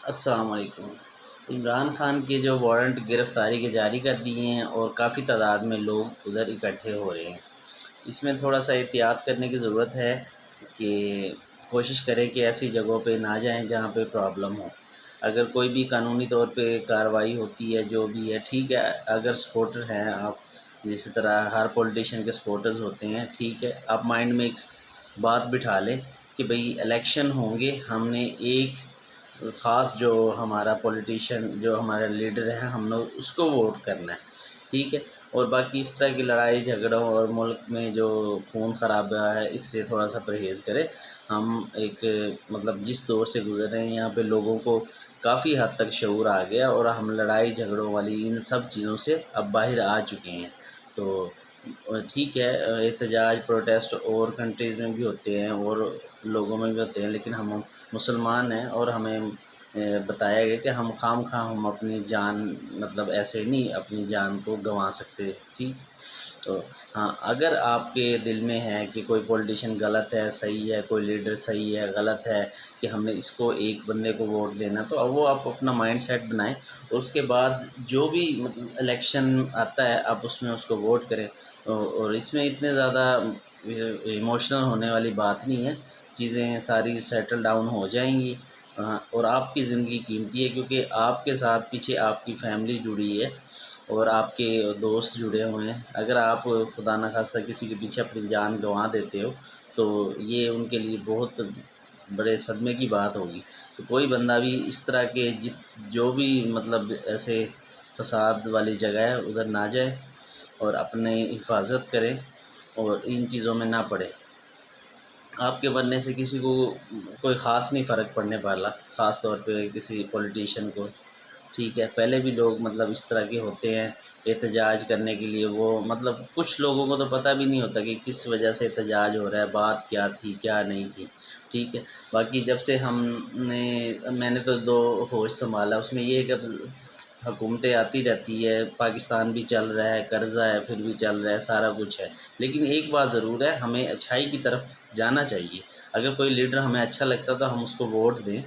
السلام علیکم۔ عمران خان کے جو وارنٹ گرفتاری کے جاری کر دیے ہیں اور کافی تعداد میں لوگ ادھر اکٹھے ہو رہے ہیں، اس میں تھوڑا سا احتیاط کرنے کی ضرورت ہے کہ کوشش کریں کہ ایسی جگہوں پہ نہ جائیں جہاں پہ پرابلم ہو۔ اگر کوئی بھی قانونی طور پہ کارروائی ہوتی ہے جو بھی ہے ٹھیک ہے، اگر سپورٹر ہیں آپ، جس طرح ہر پولیٹیشین کے سپورٹرز ہوتے ہیں، ٹھیک ہے، آپ مائنڈ میں ایک بات بٹھا لیں کہ بھئی الیکشن ہوں گے، ہم نے ایک خاص جو ہمارا پولیٹیشین جو ہمارا لیڈر ہے ہم نے اس کو ووٹ کرنا ہے، ٹھیک ہے۔ اور باقی اس طرح کی لڑائی جھگڑوں اور ملک میں جو خون خرابہ ہے اس سے تھوڑا سا پرہیز کرے۔ ہم ایک مطلب جس دور سے گزر رہے ہیں یہاں پہ لوگوں کو کافی حد تک شعور آ گیا اور ہم لڑائی جھگڑوں والی ان سب چیزوں سے اب باہر آ چکے ہیں۔ تو ٹھیک ہے، احتجاج پروٹیسٹ اور کنٹریز میں بھی ہوتے ہیں اور لوگوں میں بھی ہوتے ہیں، لیکن ہم مسلمان ہیں اور ہمیں بتایا گیا کہ ہم خواہ مخواہ ہم اپنی جان مطلب ایسے نہیں اپنی جان کو گنوا سکتے، ٹھیک۔ تو ہاں، اگر آپ کے دل میں ہے کہ کوئی پولیٹیشین غلط ہے صحیح ہے، کوئی لیڈر صحیح ہے غلط ہے، کہ ہم نے اس کو ایک بندے کو ووٹ دینا، تو اب وہ آپ اپنا مائنڈ سیٹ بنائیں اور اس کے بعد جو بھی مطلب الیکشن آتا ہے آپ اس میں اس کو ووٹ کریں۔ اور اس میں اتنے زیادہ ایموشنل ہونے والی بات نہیں ہے، چیزیں ساری سیٹل ڈاؤن ہو جائیں گی۔ اور آپ کی زندگی قیمتی ہے کیونکہ آپ کے ساتھ پیچھے آپ کی فیملی جڑی ہے اور آپ کے دوست جڑے ہوئے ہیں۔ اگر آپ خدا نخواستہ کسی کے پیچھے اپنی جان گنوا دیتے ہو تو یہ ان کے لیے بہت بڑے صدمے کی بات ہوگی۔ تو کوئی بندہ بھی اس طرح کے جو بھی مطلب ایسے فساد والی جگہ ہے ادھر نہ جائے اور اپنے حفاظت کرے اور ان چیزوں میں نہ پڑے۔ آپ کے بننے سے کسی کو کوئی خاص نہیں فرق پڑنے والا، خاص طور پہ کسی پولیٹیشین کو، ٹھیک ہے۔ پہلے بھی لوگ مطلب اس طرح کے ہوتے ہیں احتجاج کرنے کے لیے، وہ مطلب کچھ لوگوں کو تو پتہ بھی نہیں ہوتا کہ کس وجہ سے احتجاج ہو رہا ہے، بات کیا تھی کیا نہیں تھی، ٹھیک ہے۔ باقی جب سے میں نے تو دو ہوش سنبھالا، اس میں یہ ہے کہ حکومتیں آتی رہتی ہے، پاکستان بھی چل رہا ہے، قرضہ ہے پھر بھی چل رہا ہے، سارا کچھ ہے، لیکن ایک بات ضرور ہے، ہمیں اچھائی کی طرف جانا چاہیے۔ اگر کوئی لیڈر ہمیں اچھا لگتا تو ہم اس کو ووٹ دیں،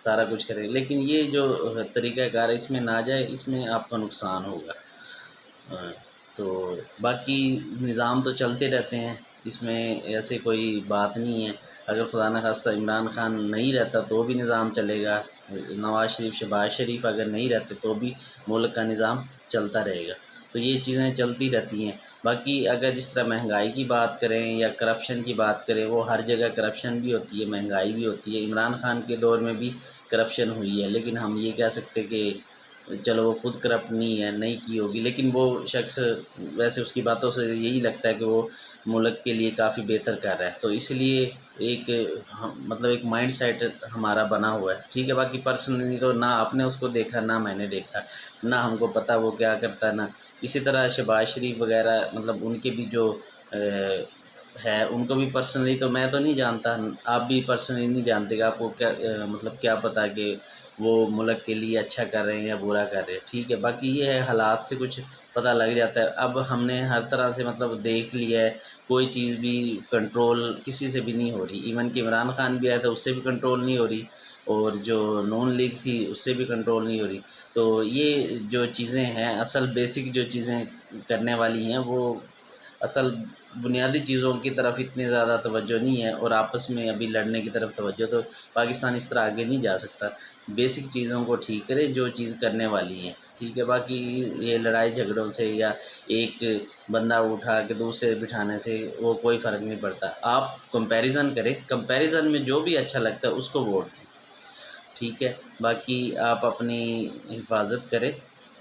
سارا کچھ کریں، لیکن یہ جو طریقہ کار ہے اس میں نہ جائے، اس میں آپ کا نقصان ہوگا۔ تو باقی نظام تو چلتے رہتے ہیں، اس میں ایسے کوئی بات نہیں ہے۔ اگر خدا نخواستہ عمران خان نہیں رہتا تو بھی نظام چلے گا، نواز شریف شہباز شریف اگر نہیں رہتے تو بھی ملک کا نظام چلتا رہے گا۔ تو یہ چیزیں چلتی رہتی ہیں۔ باقی اگر جس طرح مہنگائی کی بات کریں یا کرپشن کی بات کریں، وہ ہر جگہ کرپشن بھی ہوتی ہے، مہنگائی بھی ہوتی ہے۔ عمران خان کے دور میں بھی کرپشن ہوئی ہے، لیکن ہم یہ کہہ سکتے کہ چلو وہ خود کرپٹ نہیں کی ہوگی، لیکن وہ شخص ویسے اس کی باتوں سے یہی لگتا ہے کہ وہ ملک کے لیے کافی بہتر کر رہا ہے، تو اس لیے ایک مطلب ایک مائنڈ سیٹ ہمارا بنا ہوا ہے، ٹھیک ہے۔ باقی پرسنلی تو نہ آپ نے اس کو دیکھا نہ میں نے دیکھا، نہ ہم کو پتہ وہ کیا کرتا ہے، نہ اسی طرح شہباز شریف وغیرہ مطلب ان کے بھی جو ہے ان کو بھی پرسنلی تو میں تو نہیں جانتا، آپ بھی پرسنلی نہیں جانتے کہ آپ کو کیا مطلب کیا پتہ کہ وہ ملک کے لیے اچھا کر رہے ہیں یا برا کر رہے ہیں، ٹھیک ہے۔ باقی یہ ہے حالات سے کچھ پتہ لگ جاتا ہے۔ اب ہم نے ہر طرح سے مطلب دیکھ لیا ہے، کوئی چیز بھی کنٹرول کسی سے بھی نہیں ہو رہی، ایون کہ عمران خان بھی آیا تھا اس سے بھی کنٹرول نہیں ہو رہی، اور جو نون لیگ تھی اس سے بھی کنٹرول نہیں ہو رہی۔ تو یہ جو چیزیں ہیں اصل بیسک جو چیزیں کرنے والی ہیں، وہ اصل بنیادی چیزوں کی طرف اتنی زیادہ توجہ نہیں ہے، اور آپس میں ابھی لڑنے کی طرف توجہ، تو پاکستان اس طرح آگے نہیں جا سکتا۔ بیسک چیزوں کو ٹھیک کرے جو چیز کرنے والی ہیں، ٹھیک ہے۔ باقی یہ لڑائی جھگڑوں سے یا ایک بندہ اٹھا کے دوسرے بٹھانے سے وہ کوئی فرق نہیں پڑتا۔ آپ کمپیریزن کریں، کمپیریزن میں جو بھی اچھا لگتا ہے اس کو ووٹ دیں، ٹھیک ہے۔ باقی آپ اپنی حفاظت کریں،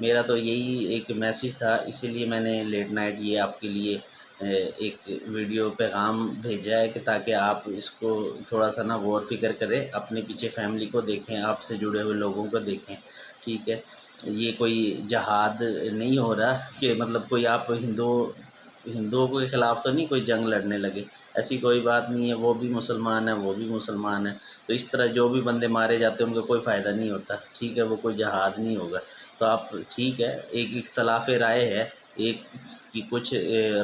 میرا تو یہی ایک میسیج تھا، اسی لیے میں نے لیٹ نائٹ یہ آپ کے لیے ایک ویڈیو پیغام بھیجا ہے کہ تاکہ آپ اس کو تھوڑا سا نا غور فکر کریں، اپنے پیچھے فیملی کو دیکھیں، آپ سے جڑے ہوئے لوگوں کو دیکھیں، ٹھیک ہے۔ یہ کوئی جہاد نہیں ہو رہا کہ مطلب کوئی آپ ہندوؤں کے خلاف تو نہیں کوئی جنگ لڑنے لگے، ایسی کوئی بات نہیں ہے، وہ بھی مسلمان ہیں وہ بھی مسلمان ہیں، تو اس طرح جو بھی بندے مارے جاتے ہیں ان کا کوئی فائدہ نہیں ہوتا، ٹھیک ہے، وہ کوئی جہاد نہیں ہوگا۔ تو آپ ٹھیک ہے، ایک اختلاف رائے ہے، ایک کی کچھ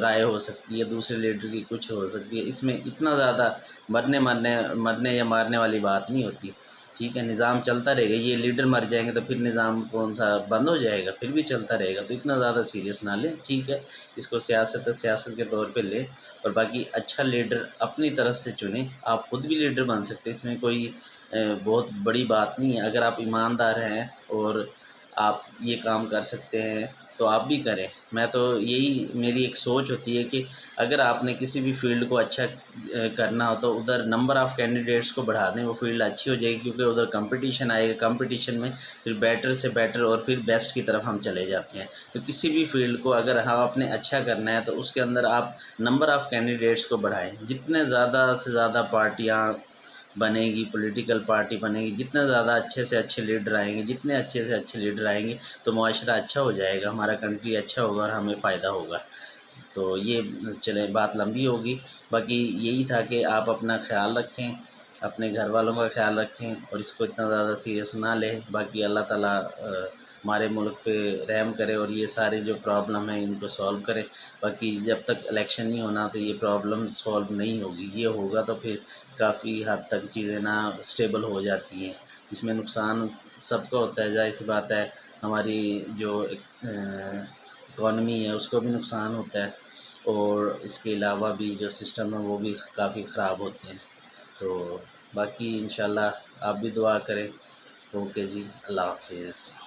رائے ہو سکتی ہے، دوسرے لیڈر کی کچھ ہو سکتی ہے، اس میں اتنا زیادہ مرنے یا مارنے والی بات نہیں ہوتی۔ ٹھیک ہے، نظام چلتا رہے گا، یہ لیڈر مر جائیں گے تو پھر نظام کون سا بند ہو جائے گا، پھر بھی چلتا رہے گا، تو اتنا زیادہ سیریس نہ لیں، ٹھیک ہے، اس کو سیاست کے طور پہ لیں، اور باقی اچھا لیڈر اپنی طرف سے چنیں، آپ خود بھی لیڈر بن سکتے ہیں، اس میں کوئی بہت بڑی بات نہیں ہے، اگر آپ ایماندار ہیں اور آپ یہ کام کر سکتے ہیں تو آپ بھی کریں، میں تو یہی میری ایک سوچ ہوتی ہے کہ اگر آپ نے کسی بھی فیلڈ کو اچھا کرنا ہو تو ادھر نمبر آف کینڈیڈیٹس کو بڑھا دیں، وہ فیلڈ اچھی ہو جائے گی، کیونکہ ادھر کمپٹیشن آئے گا، کمپٹیشن میں پھر بیٹر سے بیٹر اور پھر بیسٹ کی طرف ہم چلے جاتے ہیں، تو کسی بھی فیلڈ کو اگر آپ نے اچھا کرنا ہے تو اس کے اندر آپ نمبر آف کینڈیڈیٹس کو بڑھائیں، جتنے زیادہ سے زیادہ پارٹیاں بنے گی، پولیٹیکل پارٹی بنے گی، جتنے زیادہ اچھے سے اچھے لیڈر آئیں گے، جتنے اچھے سے اچھے لیڈر آئیں گے تو معاشرہ اچھا ہو جائے گا، ہمارا کنٹری اچھا ہوگا اور ہمیں فائدہ ہوگا، تو یہ چلیں بات لمبی ہوگی، باقی یہی تھا کہ آپ اپنا خیال رکھیں، اپنے گھر والوں کا خیال رکھیں اور اس کو اتنا زیادہ سیریس نہ لیں، باقی اللہ تعالیٰ ہمارے ملک پہ رحم کرے اور یہ سارے جو پرابلم ہیں ان کو سولو کرے، باقی جب تک الیکشن نہیں ہونا تو یہ پرابلم سولو نہیں ہوگی، یہ ہوگا تو پھر کافی حد تک چیزیں نا اسٹیبل ہو جاتی ہیں، اس میں نقصان سب کا ہوتا ہے، ظاہر سی بات ہے، ہماری جو اکانومی ہے اس کو بھی نقصان ہوتا ہے، اور اس کے علاوہ بھی جو سسٹم ہے وہ بھی کافی خراب ہوتے ہیں، تو باقی انشاءاللہ آپ بھی دعا کریں، اوکے جی، اللہ حافظ۔